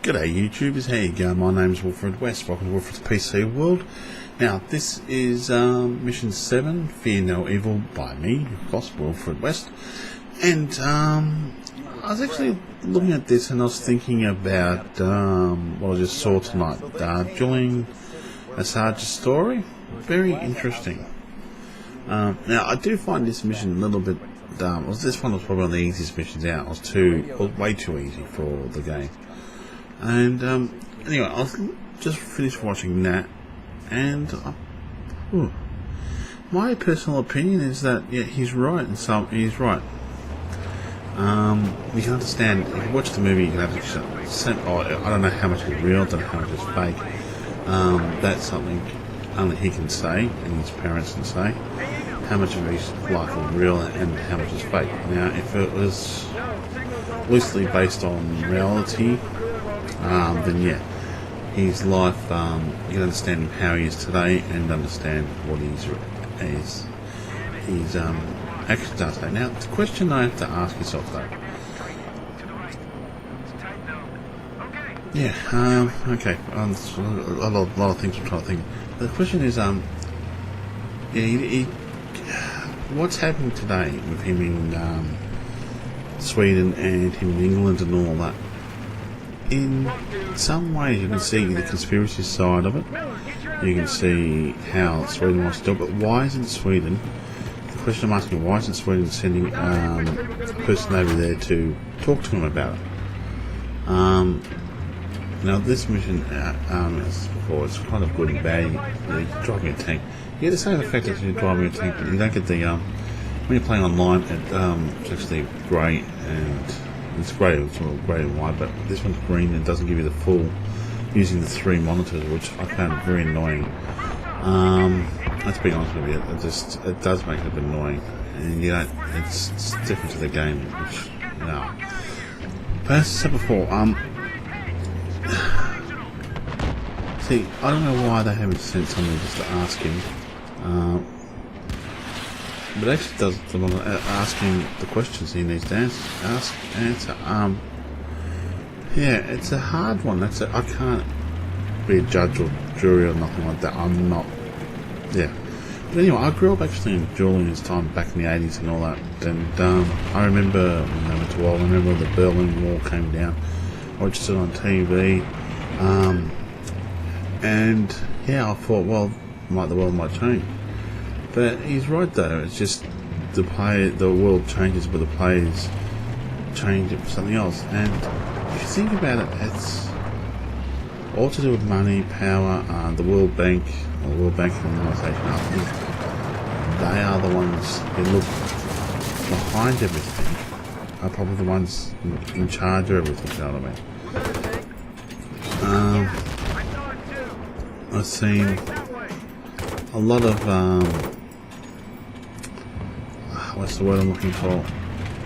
G'day YouTubers, how you going? My name's Wilfred West, welcome to Wilfred's PC World. Now this is mission 7, Fear No Evil, by me, of course, Wilfred West. And I was actually looking at this and I was thinking about what I just saw tonight, Julian Assange's story. Very interesting. Now I do find this mission a little bit, this one was probably one of the easiest missions out. It was way too easy for the game. And anyway, I was just finished watching that, and my personal opinion is that he's right, and he's right. You can understand if you watch the movie, you can have I don't know how much is real, I don't know how much is fake. That's something only he can say, and his parents can say. How much of his life is real and how much is fake. Now, if it was loosely based on reality, then yeah, his life, you can understand how he is today and understand what his actions are today. Now, the question I have to ask yourself though, okay, a lot of things I'm trying to think. The question is, what's happening today with him in Sweden and him in England and all that? In some ways you can see the conspiracy side of it. You can see how Sweden wants to do it, but why isn't Sweden, the question I'm asking, why isn't Sweden sending a person over there to talk to him about it? Now this mission, as before, it's kind of good and bad. You're driving a tank. You get the same effect as you're driving a tank, but you don't get the, when you're playing online, it's actually grey, and it's grey, it's all grey and white, but this one's green and doesn't give you the full, using the 3 monitors, which I found very annoying. Let's be honest with you, it does make it a bit annoying, and it's different to the game, which, But as I said before, see, I don't know why they haven't sent someone just to ask him, but actually does asking the questions he needs to answer. Yeah, it's a hard one. I can't be a judge or jury or nothing like that. I'm not. Yeah. But anyway, I grew up actually in Julian's time back in the 80s and all that. And I remember when I went to war, I remember the Berlin Wall came down. I watched it on TV. And yeah, I thought, well, the world might change. But he's right though, it's just the world changes, but the players change it for something else. And if you think about it, it's all to do with money, power, the World Bank, or the World Bank Organization, I think they are the ones who look behind everything, are probably the ones in charge of everything, you know what I mean? I've seen a lot of, what's the word I'm looking for?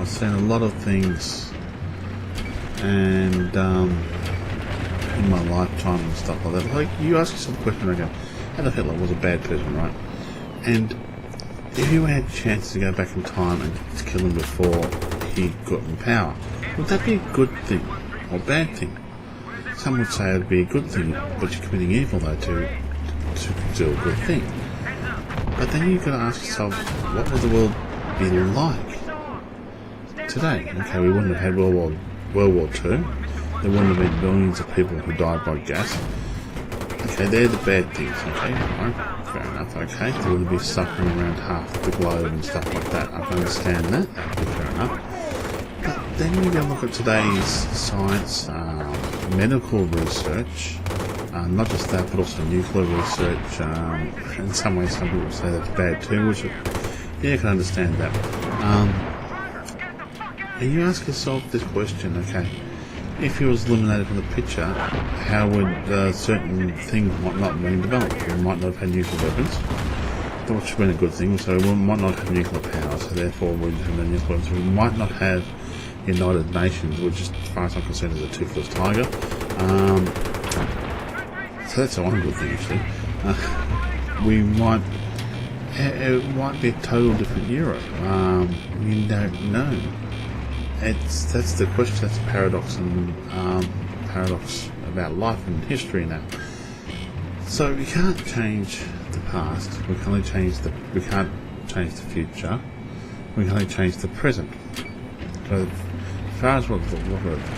I've seen a lot of things, and in my lifetime and stuff like that. Like, you ask yourself a question, I go, Adolf Hitler was a bad person, right? And if you had a chance to go back in time and to kill him before he got in power, would that be a good thing or bad thing? Some would say it would be a good thing, but you're committing evil though to do a good thing. But then you've got to ask yourself, what would the world be like today? Okay, we wouldn't have had World War II. There wouldn't have been millions of people who died by gas. Okay, they're the bad things. Okay, right, fair enough. Okay, there wouldn't be suffering around half the globe and stuff like that. I can understand that. That'd be fair enough. But then you go look at today's science, medical research. Not just that, but also nuclear research. In some ways, some people say that's bad too, which, yeah, I can understand that. And you ask yourself this question, okay, if he was eliminated from the picture, how would certain things might not have been developed? We might not have had nuclear weapons, which would have been a good thing, so we might not have nuclear power, so therefore we would have no nuclear weapons. We might not have United Nations, which, as far as I'm concerned, is a toothless tiger. So that's one good thing, actually. It might be a total different Europe. You don't know. That's the question. That's the paradox and paradox about life and history now. So we can't change the past. We can only change the. We can't change the future. We can only change the present. So as far as what the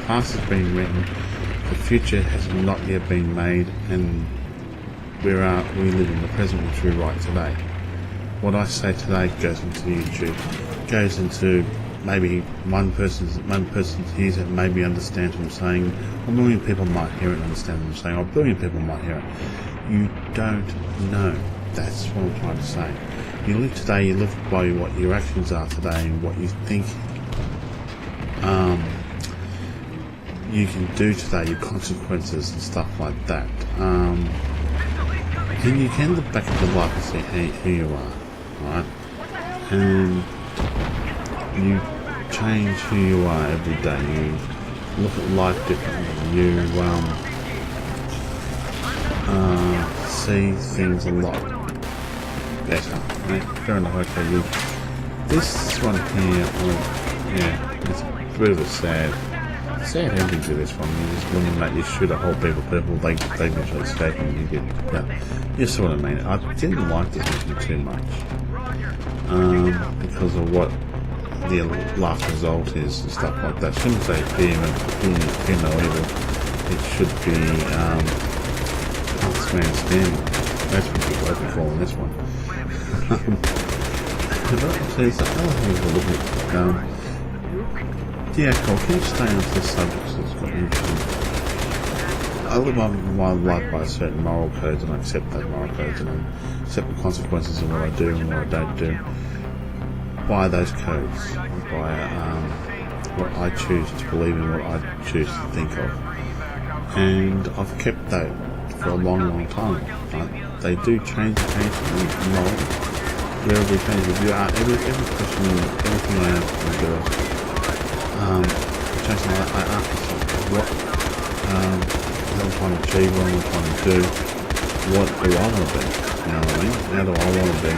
past has been written, the future has not yet been made, and we live in the present, which we write today. What I say today goes into YouTube, goes into maybe one person hears it, maybe understands what I'm saying. A million people might hear it and understand what I'm saying, or a billion people might hear it. You don't know. That's what I'm trying to say. You live today, you live by what your actions are today and what you think you can do today, your consequences and stuff like that. Then you can look back at your life and see who you are, right? And you change who you are every day. You look at life differently. You see things a lot better. Right? Fair enough. Okay, this one here, it's a bit of a sad ending to this one. You just looking at you shoot a whole people, they eventually escape and you get, you see what I mean. I didn't like this mission too much because of what the last result is and stuff like that. Shouldn't say fear no evil. It should be last man standing. That's what you're looking for in this one. There's other things we're looking at. Yeah, cool. Can you stay on this subject? So it's quite interesting. I live my life by certain moral codes, and I accept those moral codes, and I accept the consequences of what I do and what I don't do by those codes, by what I choose to believe in, what I choose to think of. And I've kept that for a long time. Right? They do change moral. Wherever we change the view, every question, everything I have to do. Changing I ask myself what I'm trying to achieve, what I'm trying to do, what do I want to be, you know what I mean? How do I want to be?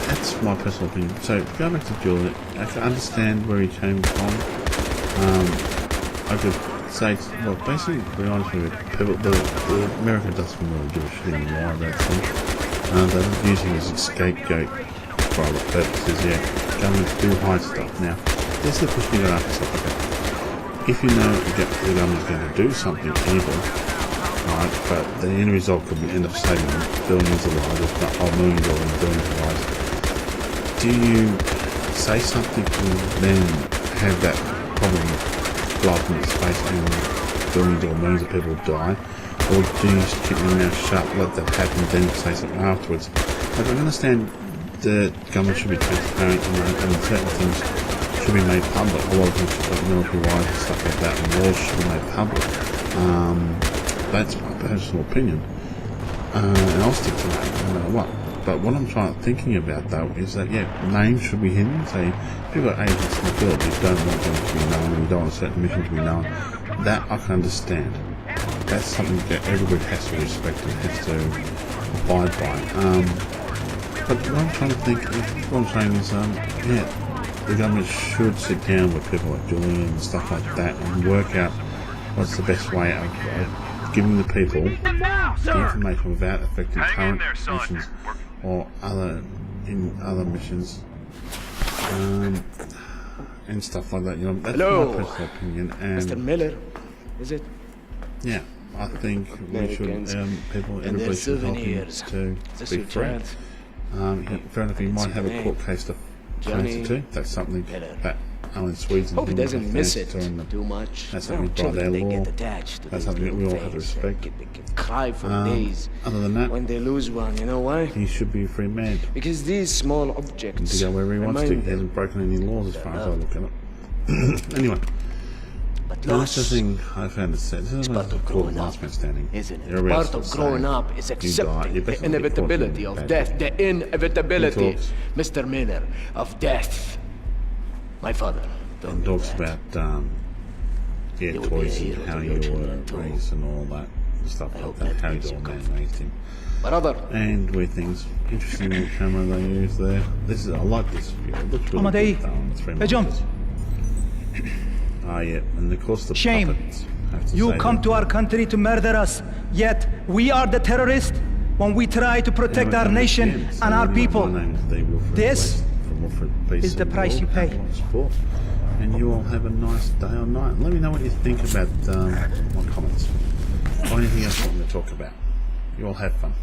That's my personal opinion. So going back to Juliet, I can understand where he came from. I could say, well, basically, to be honest with you, America doesn't really give a shit anymore about things. They're using it as a scapegoat for other purposes, governments do hide stuff. Now, this is the question you gotta ask yourself, okay, if you know the government's going to do something evil, right, but the end result could be end up saving billions of lives, if not millions or billions of lives, do you say something and then have that problem blow up in its face and billions or millions of people die, or do you just keep your mouth shut, let that happen, then say something afterwards? Like, I understand the government should be transparent and certain things should be made public. A lot of things like military wise and stuff like that, and laws should be made public. That's my personal opinion. And I'll stick to that no matter what. But what I'm thinking about though is that names should be hidden. Say if you've got agents in the field, you don't want them to be known, you don't want a certain mission to be known. That I can understand. That's something that everybody has to respect and has to abide by. But what I'm trying to think, what I'm saying is, the government should sit down with people like Julian and stuff like that and work out what's the best way of giving the people the information without affecting current missions or other missions and stuff like that. You know, that's my personal opinion. And Mr. Miller, is it? Yeah, I think we should everybody should help him to be free. Fair enough, he might have a court case to answer to. That's something that only Swedes and hope he doesn't miss it too much. That's something by their law. That's something that we all have to respect. They can cry for days. Other than that, when they lose one, you know why? He should be a free man. Because these small objects to go wherever he wants to. He hasn't broken any laws as far as I look at it. Anyway. But that's the thing I found it sad. This is part of growing up, last man standing. Isn't it? Part of growing up is accepting the inevitability of death. The inevitability, Mr. Miller, of death. My father. And talks about toys and how you were raised and all that stuff like that. How your man raised him. And weird things. Interesting little camera they use there. I like this view. It looks really good. Hey, jump. Ah, yeah, and of course the Shame. puppets have to You say come that. to our country to murder us, yet we are the terrorists when we try to protect our nation and our people. This is the price you pay. And you all have a nice day or night. Let me know what you think about my comments or anything else you want me to talk about. You all have fun.